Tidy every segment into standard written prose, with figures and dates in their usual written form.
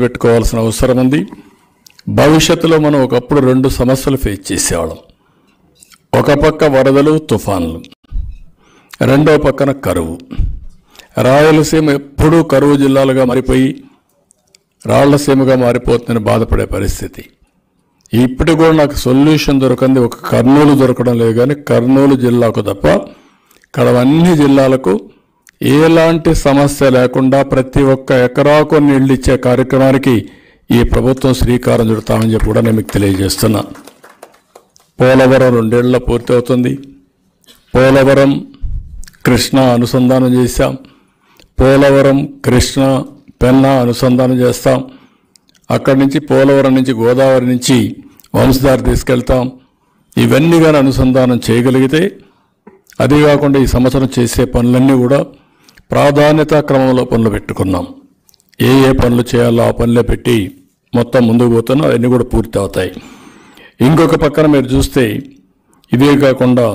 పెట్టుకోవాల్సిన అవసరం ఉంది. భవిష్యత్తులో మనం ఒకప్పుడు 2 సమస్యలు ఫేస్ చేసేవాళ్ళం. ఒక పక్క వరదలు, తుఫాన్లు, రెండో పక్కన కరువు. రాయలసీమ ఎప్పుడూ కరువు జిల్లాలుగా మారిపోయి రాళ్లసీమగా మారిపోతుందని బాధపడే పరిస్థితి. ఇప్పుడు కూడా నాకు సొల్యూషన్ దొరకంది ఒక కర్నూలు దొరకడం లేదు, కానీ కర్నూలు జిల్లాకు తప్ప ఇక్కడ అన్ని జిల్లాలకు ఎలాంటి సమస్య లేకుండా ప్రతి ఒక్క ఎకరాకు నీళ్ళు ఇచ్చే కార్యక్రమానికి ఈ ప్రభుత్వం శ్రీకారం చుడతామని చెప్పి కూడా నేను మీకు తెలియజేస్తున్నా. పోలవరం 2 ఏళ్లలో పూర్తి అవుతుంది. పోలవరం కృష్ణా అనుసంధానం చేశాం. పోలవరం కృష్ణా పెన్నా అనుసంధానం చేస్తాం. అక్కడి నుంచి పోలవరం నుంచి గోదావరి నుంచి వంశధార తీసుకెళ్తాం. ఇవన్నీ కానీ అనుసంధానం చేయగలిగితే, అది కాకుండా ఈ సంవత్సరం చేసే పనులన్నీ కూడా ప్రాధాన్యతా క్రమంలో పనులు పెట్టుకున్నాం. ఏ పనులు చేయాలో ఆ పనులే పెట్టి మొత్తం ముందుకు పోతున్నాం. అవన్నీ కూడా పూర్తి అవుతాయి. ఇంకొక పక్కన మీరు చూస్తే ఇదే కాకుండా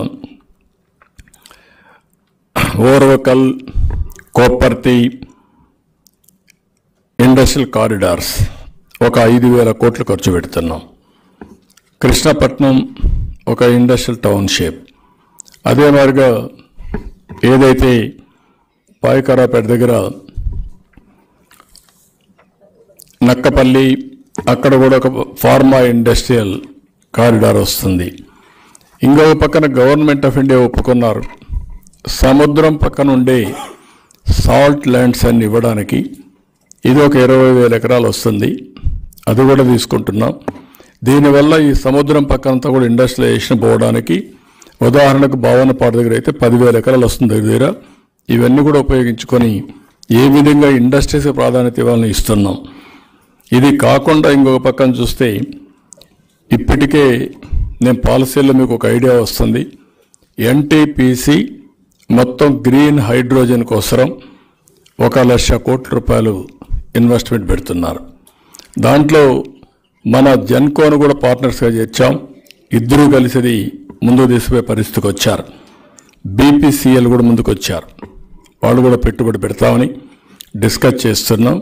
ఓర్వకల్, కోప్పర్తి ఇండస్ట్రియల్ కారిడార్స్ ఒక 5,000 కోట్లు ఖర్చు పెడుతున్నాం. కృష్ణపట్నం ఒక ఇండస్ట్రియల్ టౌన్షిప్. అదే మాదిరిగా ఏదైతే పాయకరాపేట దగ్గర నక్కపల్లి, అక్కడ కూడా ఒక ఫార్మా ఇండస్ట్రియల్ కారిడార్ వస్తుంది. ఇంకొక పక్కన గవర్నమెంట్ ఆఫ్ ఇండియా ఒప్పుకున్నారు సముద్రం పక్కన ఉండే సాల్ట్ ల్యాండ్స్ అన్ని ఇవ్వడానికి. ఇది ఒక 20,000 ఎకరాలు వస్తుంది. అది కూడా తీసుకుంటున్నాం. దీనివల్ల ఈ సముద్రం పక్కనంతా కూడా ఇండస్ట్రియలైజేషన్ పోవడానికి, ఉదాహరణకు భావనపాడు దగ్గర అయితే 10,000 ఎకరాలు వస్తుంది దగ్గర. ఇవన్నీ కూడా ఉపయోగించుకొని ఏ విధంగా ఇండస్ట్రీస్ ప్రాధాన్యత ఇవ్వాలని ఇస్తున్నాం. ఇది కాకుండా ఇంకొక పక్కన చూస్తే ఇప్పటికే నేను పాలసీలో మీకు ఒక ఐడియా వస్తుంది. ఎన్టీపీసీ మొత్తం గ్రీన్ హైడ్రోజన్ కోసం 1,00,000 కోట్ల రూపాయలు ఇన్వెస్ట్మెంట్ పెడుతున్నారు. దాంట్లో మన జెన్కోను కూడా పార్ట్నర్స్గా చేర్చాం. ఇద్దరూ కలిసి ముందుకు తీసుకుపోయే పరిస్థితికి వచ్చారు. బీపీసీఎల్ కూడా ముందుకు వచ్చారు. వాళ్ళు కూడా పెట్టుబడి పెడతామని డిస్కస్ చేస్తున్నాం.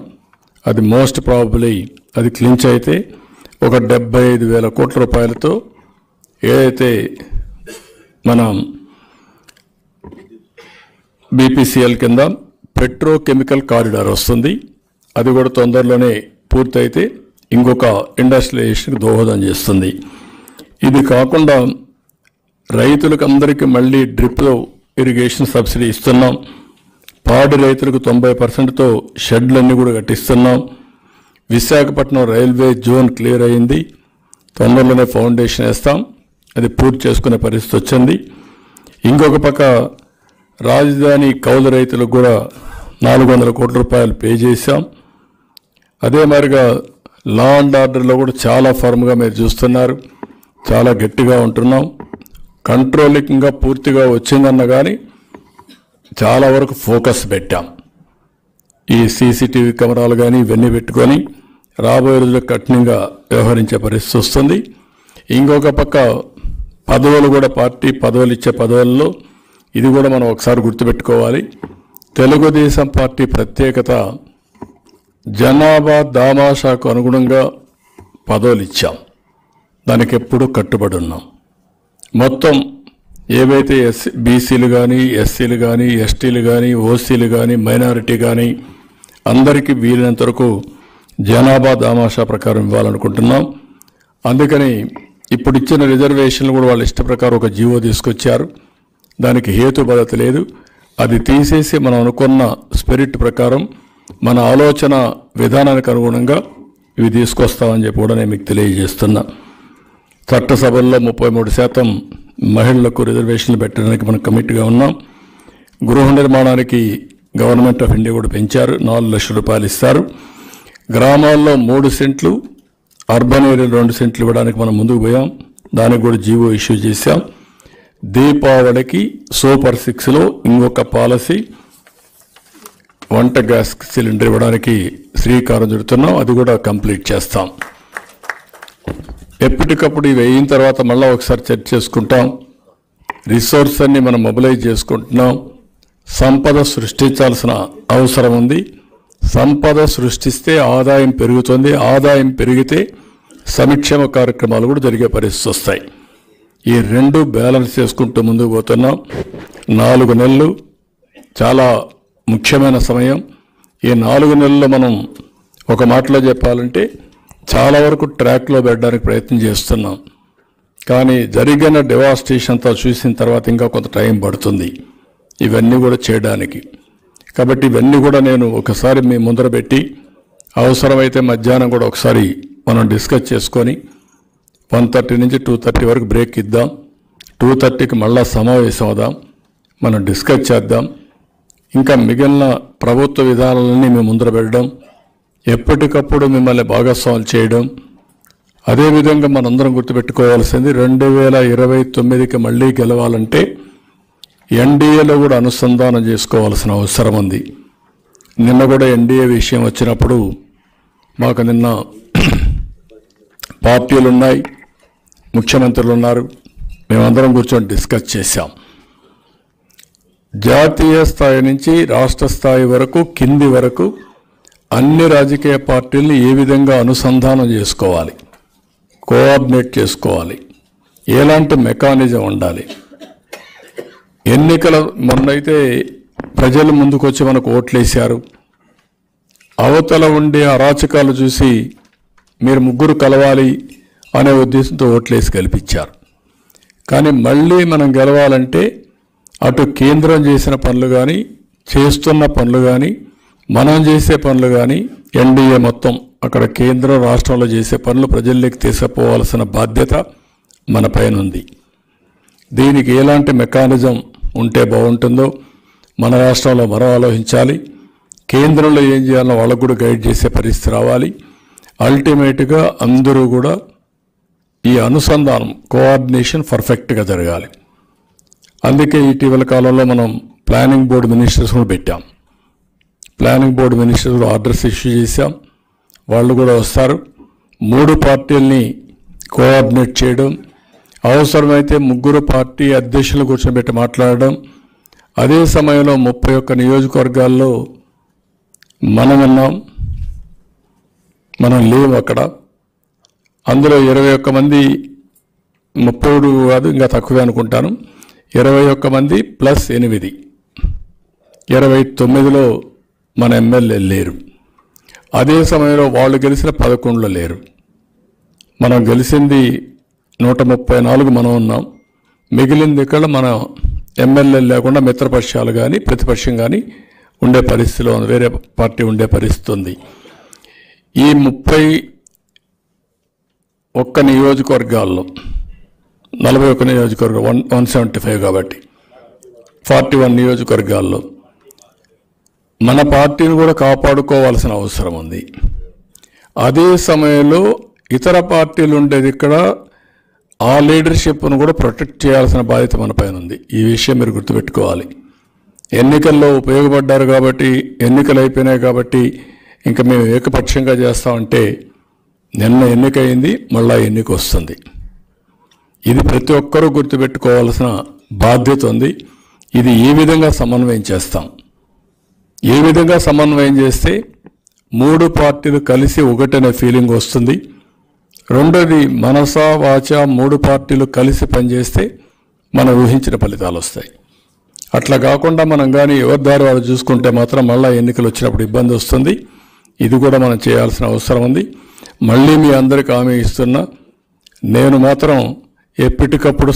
అది మోస్ట్ ప్రాబబ్లీ అది క్లించ్ అయితే ఒక 75,000 కోట్ల రూపాయలతో ఏదైతే మనం బీపీసీఎల్ కింద పెట్రోకెమికల్ కారిడార్ వస్తుంది. అది కూడా తొందరలోనే పూర్తయితే ఇంకొక ఇండస్ట్రియలైజేషన్కి దోహదం చేస్తుంది. ఇది కాకుండా రైతులకు అందరికీ మళ్ళీ డ్రిప్లో ఇరిగేషన్ సబ్సిడీ ఇస్తున్నాం. పాడి రైతులకు 90%తో షెడ్లన్నీ కూడా కట్టిస్తున్నాం. విశాఖపట్నం రైల్వే జోన్ క్లియర్ అయింది. తొందరలోనే ఫౌండేషన్ వేస్తాం. అది పూర్తి చేసుకునే పరిస్థితి వచ్చింది. ఇంకొక పక్క రాజధాని కౌలు రైతులకు కూడా 400 కోట్ల రూపాయలు పే చేశాం. అదే మాదిరిగా లా అండ్ ఆర్డర్లో కూడా చాలా ఫర్మ్గా మీరు చూస్తున్నారు. చాలా గట్టిగా ఉంటున్నాం. కంట్రోలింగ్గా పూర్తిగా వచ్చిందన్న కానీ చాలా వరకు ఫోకస్ పెట్టాం. ఈ సీసీటీవీ కెమెరాలు కానీ ఇవన్నీ పెట్టుకొని రాబోయే రోజుల్లో కఠినంగా వ్యవహరించే పరిస్థితి వస్తుంది. ఇంకొక పక్క పదవులు కూడా పార్టీ పదవులు ఇచ్చే పదవుల్లో ఇది కూడా మనం ఒకసారి గుర్తుపెట్టుకోవాలి. తెలుగుదేశం పార్టీ ప్రత్యేకత జనాభా దామాషాకు అనుగుణంగా పదవులు ఇచ్చాం. దానికి ఎప్పుడూ కట్టుబడి ఉన్నాం. మొత్తం ఏవైతే బీసీలు కానీ, ఎస్సీలు కానీ, ఎస్టీలు కానీ, ఓసీలు కానీ, మైనారిటీ కానీ అందరికీ వీలైనంత వరకు జనాభా దామాషా ప్రకారం ఇవ్వాలనుకుంటున్నాం. అందుకని ఇప్పుడు ఇచ్చిన రిజర్వేషన్లు కూడా వాళ్ళ ఇష్ట ప్రకారం ఒక జీవో తీసుకొచ్చారు. దానికి హేతుబద్ధత లేదు. అది తీసేసి మనం అనుకున్న స్పిరిట్ ప్రకారం మన ఆలోచన విధానానికి అనుగుణంగా ఇవి తీసుకొస్తామని చెప్పి కూడా నేను మీకు తెలియజేస్తున్నా. చట్టసభల్లో 33% మహిళలకు రిజర్వేషన్లు పెట్టడానికి మనం కమిట్గా ఉన్నాం. గృహ నిర్మాణానికి గవర్నమెంట్ ఆఫ్ ఇండియా కూడా పెంచారు. 4 లక్షల రూపాయలు ఇస్తారు. గ్రామాల్లో 3 సెంట్లు, అర్బన్ ఏరియాలో 2 సెంట్లు ఇవ్వడానికి మనం ముందుకు పోయాం. దానికి కూడా జీవో ఇష్యూ చేశాం. దీపావళికి సూపర్ 6లో ఇంకొక పాలసీ వంట గ్యాస్ సిలిండర్ ఇవ్వడానికి శ్రీకారం చుడుతున్నాం. అది కూడా కంప్లీట్ చేస్తాం. ఎప్పటికప్పుడు ఇవి అయిన తర్వాత మళ్ళీ ఒకసారి చర్చ చేసుకుంటాం. రిసోర్స్ అన్ని మనం మొబిలైజ్ చేసుకుంటున్నాం. సంపద సృష్టించాల్సిన అవసరం ఉంది. సంపద సృష్టిస్తే ఆదాయం పెరుగుతుంది, ఆదాయం పెరిగితే సంక్షేమ కార్యక్రమాలు కూడా జరిగే పరిస్థితి వస్తాయి. ఈ రెండు బ్యాలెన్స్ చేసుకుంటూ ముందుకు పోతున్నాం. 4 నెలలు చాలా ముఖ్యమైన సమయం. ఈ 4 నెలల్లో మనం ఒక మాటలో చెప్పాలంటే చాలా వరకు ట్రాక్లో పెట్టడానికి ప్రయత్నం చేస్తున్నాం. కానీ జరిగిన డెవాస్టేషన్ అంతా చూసిన తర్వాత ఇంకా కొంత టైం పడుతుంది ఇవన్నీ కూడా చేయడానికి. కాబట్టి ఇవన్నీ కూడా నేను ఒకసారి మీ ముందర పెట్టి అవసరమైతే మధ్యాహ్నం కూడా ఒకసారి మనం డిస్కస్ చేసుకొని 1:30 నుంచి 2:30 వరకు బ్రేక్ ఇద్దాం. 2:30కి మళ్ళా సమావేశం అవుదాం, మనం డిస్కస్ చేద్దాం. ఇంకా మిగిలిన ప్రభుత్వ విధానాలన్నీ మేము ముందర పెట్టడం, ఎప్పటికప్పుడు మిమ్మల్ని భాగస్వాములు చేయడం. అదేవిధంగా మనందరం గుర్తుపెట్టుకోవాల్సింది 2029కి మళ్ళీ గెలవాలంటే ఎన్డీఏలో కూడా అనుసంధానం చేసుకోవాల్సిన అవసరం ఉంది. నిన్న కూడా ఎన్డీఏ విషయం వచ్చినప్పుడు మాకు నిన్న పార్టీలు ఉన్నాయి, ముఖ్యమంత్రులు ఉన్నారు, మేమందరం కూర్చొని డిస్కస్ చేశాం. జాతీయ స్థాయి నుంచి రాష్ట్ర స్థాయి వరకు కింది వరకు అన్ని రాజకీయ పార్టీల్ని ఏ విధంగా అనుసంధానం చేసుకోవాలి, కోఆర్డినేట్ చేసుకోవాలి, ఎలాంటి మెకానిజం ఉండాలి. ఎన్నికల మొన్నైతే ప్రజలు ముందుకొచ్చి మనకు ఓట్లేశారు. అవతల ఉండే అరాచకాలు చూసి మీరు ముగ్గురు కలవాలి అనే ఉద్దేశంతో ఓట్లేసి గెలిపించారు. కానీ మళ్ళీ మనం గెలవాలంటే అటు కేంద్రం చేసిన పనులు కానీ, చేస్తున్న పనులు కానీ, మనం చేసే పనులు కానీ, ఎన్డీఏ మొత్తం అక్కడ కేంద్రం రాష్ట్రంలో చేసే పనులు ప్రజల్లోకి తీసుకుపోవాల్సిన బాధ్యత మన పైన ఉంది. దీనికి ఎలాంటి మెకానిజం ఉంటే బాగుంటుందో మన రాష్ట్రంలో మనం ఆలోచించాలి. కేంద్రంలో ఏం చేయాలో వాళ్ళకు కూడా గైడ్ చేసే పరిస్థితి రావాలి. అల్టిమేట్గా అందరూ కూడా ఈ అనుసంధానం, కోఆర్డినేషన్ పర్ఫెక్ట్గా జరగాలి. అందుకే ఇటీవల కాలంలో మనం ప్లానింగ్ బోర్డు మినిస్టర్స్ కూడా పెట్టాం. Planning board ministers orders issue చేశాం, వాళ్ళు కూడా వస్తారు. 3 పార్టీల్ని కోఆర్డినేట్ చేయడం, అవసరమైతే 3 పార్టీ అధ్యక్షులు కూర్చోబెట్టి మాట్లాడడం. అదే సమయంలో 31 నియోజకవర్గాల్లో మనం ఉన్నాం, మనం లేవు అక్కడ. అందులో 21 మంది, 30 కాదు ఇంకా తక్కువే అనుకుంటాను, 21 మంది ప్లస్ 8, 29లో మన ఎమ్మెల్యే లేరు. అదే సమయంలో వాళ్ళు గెలిచిన 11లో లేరు. మనం గెలిచింది 134 మనం ఉన్నాం. మిగిలింది ఇక్కడ మన ఎమ్మెల్యే లేకుండా మిత్రపక్షాలు కానీ ప్రతిపక్షం కానీ ఉండే పరిస్థితిలో ఉంది, వేరే పార్టీ ఉండే పరిస్థితి ఉంది. ఈ 31 నియోజకవర్గాల్లో 41 నియోజకవర్గం 175 కాబట్టి 41 నియోజకవర్గాల్లో మన పార్టీని కూడా కాపాడుకోవాల్సిన అవసరం ఉంది. అదే సమయంలో ఇతర పార్టీలు ఉండేది ఇక్కడ, ఆ లీడర్షిప్ను కూడా ప్రొటెక్ట్ చేయాల్సిన బాధ్యత మన పైన ఉంది. ఈ విషయం మీరు గుర్తుపెట్టుకోవాలి. ఎన్నికల్లో ఉపయోగపడ్డారు కాబట్టి, ఎన్నికలు అయిపోయినాయి కాబట్టి ఇంకా మేము ఏకపక్షంగా చేస్తామంటే నిన్న ఎన్నికయింది, మళ్ళా ఎన్నిక వస్తుంది. ఇది ప్రతి ఒక్కరూ గుర్తుపెట్టుకోవాల్సిన బాధ్యత ఉంది. ఇది ఏ విధంగా సమన్వయం చేస్తాం, ఏ విధంగా సమన్వయం చేస్తే 3 పార్టీలు కలిసి ఒకటనే ఫీలింగ్ వస్తుంది. రెండోది మనస వాచ 3 పార్టీలు కలిసి పనిచేస్తే మనం ఊహించిన ఫలితాలు వస్తాయి. అట్లా కాకుండా మనం కానీ ఎవరి దారి వారు చూసుకుంటే మాత్రం మళ్ళీ ఎన్నికలు వచ్చినప్పుడు ఇబ్బంది వస్తుంది. ఇది కూడా మనం చేయాల్సిన అవసరం ఉంది. మళ్ళీ మీ అందరికీ హామీ ఇస్తున్నా, నేను మాత్రం ఎప్పటికప్పుడు